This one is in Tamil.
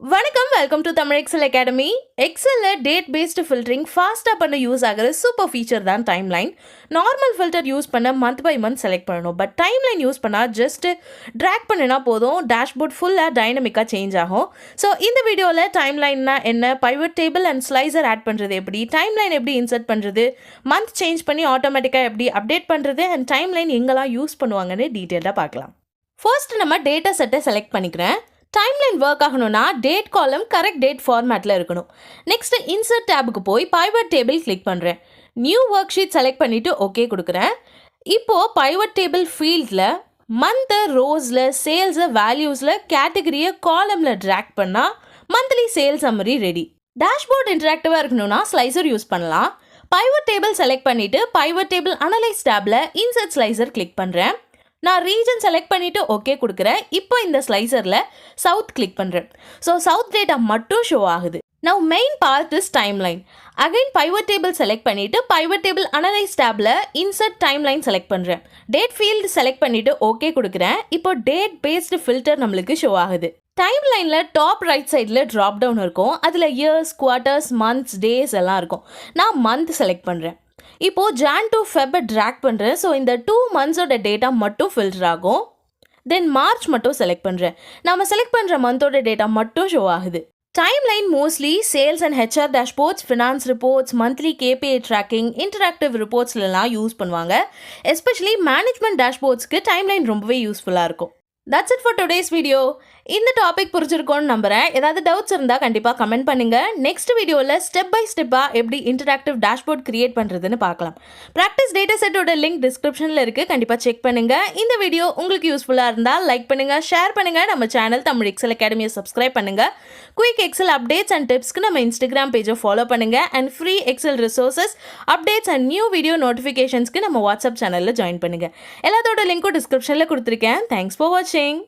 வணக்கம், welcome to Tamil Excel academy. எக்ஸல்ல டேட் பேஸ்டு ஃபில்டரிங் ஃபாஸ்ட்டாக பண்ண யூஸ் ஆகிற சூப்பர் ஃபீச்சர் தான் டைம்லைன். நார்மல் ஃபில்டர் யூஸ் பண்ண மந்த் பை மந்த் செலக்ட் பண்ணணும். பட் டைம்லைன் யூஸ் பண்ணால் ஜஸ்ட் ட்ராக் பண்ணினா போதும், டேஷ்போர்ட் ஃபுல்லாக டைனமிக்காக சேஞ்ச் ஆகும். ஸோ இந்த வீடியோவில் டைம்லைன்னா என்ன, pivot table and slicer add பண்ணுறது எப்படி, டைம்லைன் எப்படி இன்சர்ட் பண்ணுறது, மந்த் சேஞ்ச் பண்ணி ஆட்டோமேட்டிக்காக எப்படி அப்டேட் பண்ணுறது, அண்ட் டைம்லைன் எங்கெல்லாம் யூஸ் பண்ணுவாங்கன்னு டீட்டெயிலாக பார்க்கலாம். ஃபர்ஸ்ட் நம்ம டேட்டா செட்டை செலக்ட் பண்ணிக்கிறேன். டைம்லைன் ஒர்க் ஆகணும்னா டேட் காலம் கரெக்ட் டேட் ஃபார்மேட்டில் இருக்கணும். நெக்ஸ்ட் இன்சர்ட் டேபுக்கு போய் பைவட் டேபிள் கிளிக் பண்ணுறேன். நியூ ஒர்க் ஷீட் செலக்ட் பண்ணிவிட்டு ஓகே கொடுக்குறேன். இப்போது பைவட் டேபிள் ஃபீல்டில் மந்த்து ரோஸில் சேல்ஸை வேல்யூஸில் கேட்டகரியை காலமில் ட்ராக் பண்ணால் monthly sales summary ready. Dashboard இன்டராக்டிவாக இருக்கணும்னா ஸ்லைசர் யூஸ் பண்ணலாம். பைவட் டேபிள் செலக்ட் பண்ணிவிட்டு பைவட் டேபிள் அனலைஸ் டேபில் இன்சர்ட் ஸ்லைசர் கிளிக் பண்ணுறேன். நான் ரீஜன் செலக்ட் பண்ணிவிட்டு ஓகே கொடுக்குறேன். இப்போ இந்த ஸ்லைசரில் சவுத் கிளிக் பண்ணுறேன். ஸோ சவுத் டேட்டா மட்டும் ஷோ ஆகுது. Now main part is timeline. Again pivot table select பண்ணிவிட்டு பைவட் டேபிள் அனலைஸ் டேபில் இன்சர்ட் டைம்லைன் செலக்ட் பண்ணுறேன். டேட் ஃபீல்டு செலக்ட் பண்ணிவிட்டு ஓகே கொடுக்குறேன். இப்போ டேட் பேஸ்டு ஃபில்டர் நம்மளுக்கு ஷோ ஆகுது. டைம்லைனில் டாப் ரைட் சைடில் ட்ராப் டவுன் இருக்கும். அதில் இயர்ஸ், குவார்ட்டர்ஸ், மந்த்ஸ், டேஸ் எல்லாம் இருக்கும். நான் மந்த் செலக்ட் பண்ணுறேன். இப்போது ஜான் டு ஃபெப்பை ட்ராக் பண்ணுறேன். ஸோ இந்த 2 மந்த்ஸோட டேட்டா மட்டும் ஃபில்டர் ஆகும். தென் மார்ச் மட்டும் செலக்ட் பண்ணுறேன். நம்ம செலக்ட் பண்ணுற மந்தோட டேட்டா மட்டும் ஷோ ஆகுது. Timeline mostly sales and HR dashboards, finance reports, monthly KPI tracking, interactive ரிப்போர்ட்ஸ்லாம் யூஸ் பண்ணுவாங்க. எஸ்பெஷலி மேனேஜ்மெண்ட் டேஷ்போர்ட்ஸ்க்கு டைம்லைன் ரொம்பவே யூஸ்ஃபுல்லாக இருக்கும். That's it for today's video. இந்த டாபிக் புரிஞ்சிருக்கோன்னு நம்புகிறேன். ஏதாவது டவுட்ஸ் இருந்தால் கண்டிப்பாக கமெண்ட் பண்ணுங்கள். நெக்ஸ்ட் வீடியோவில் ஸ்டெப் பை ஸ்டெப்பாக எப்படி இன்டராக்டிவ் டேஷ்போர்ட் கிரியேட் பண்ணுறதுன்னு பார்க்கலாம். ப்ராக்டிஸ் டேட்டா செட்டோட லிங்க் டிஸ்கிரிப்ஷனில் இருக்குது, கண்டிப்பாக செக் பண்ணுங்கள். இந்த வீடியோ உங்களுக்கு யூஸ்ஃபுல்லாக இருந்தால் லைக் பண்ணுங்கள், ஷேர் பண்ணுங்கள். நம்ம சேனல் தமிழ் எக்ஸல் அகாடமியை சப்ஸ்கிரைப் பண்ணுங்கள். குயிக் எக்ஸல் அப்டேட்ஸ் அண்ட் டிப்ஸ்க்கு நம்ம இன்ஸ்டாகிராம் பேஜை ஃபாலோ பண்ணுங்கள். And free Excel resources, updates and new video நோட்டிஃபிகேஷன்ஸ்க்கு நம்ம வாட்ஸ்அப் சேனலில் ஜாயின் பண்ணுங்கள். எல்லாத்தோட லிங்க்கும் டிஸ்கிரிப்ஷனில் கொடுத்துருக்கேன். தேங்க்ஸ் ஃபார் வாட்சிங்.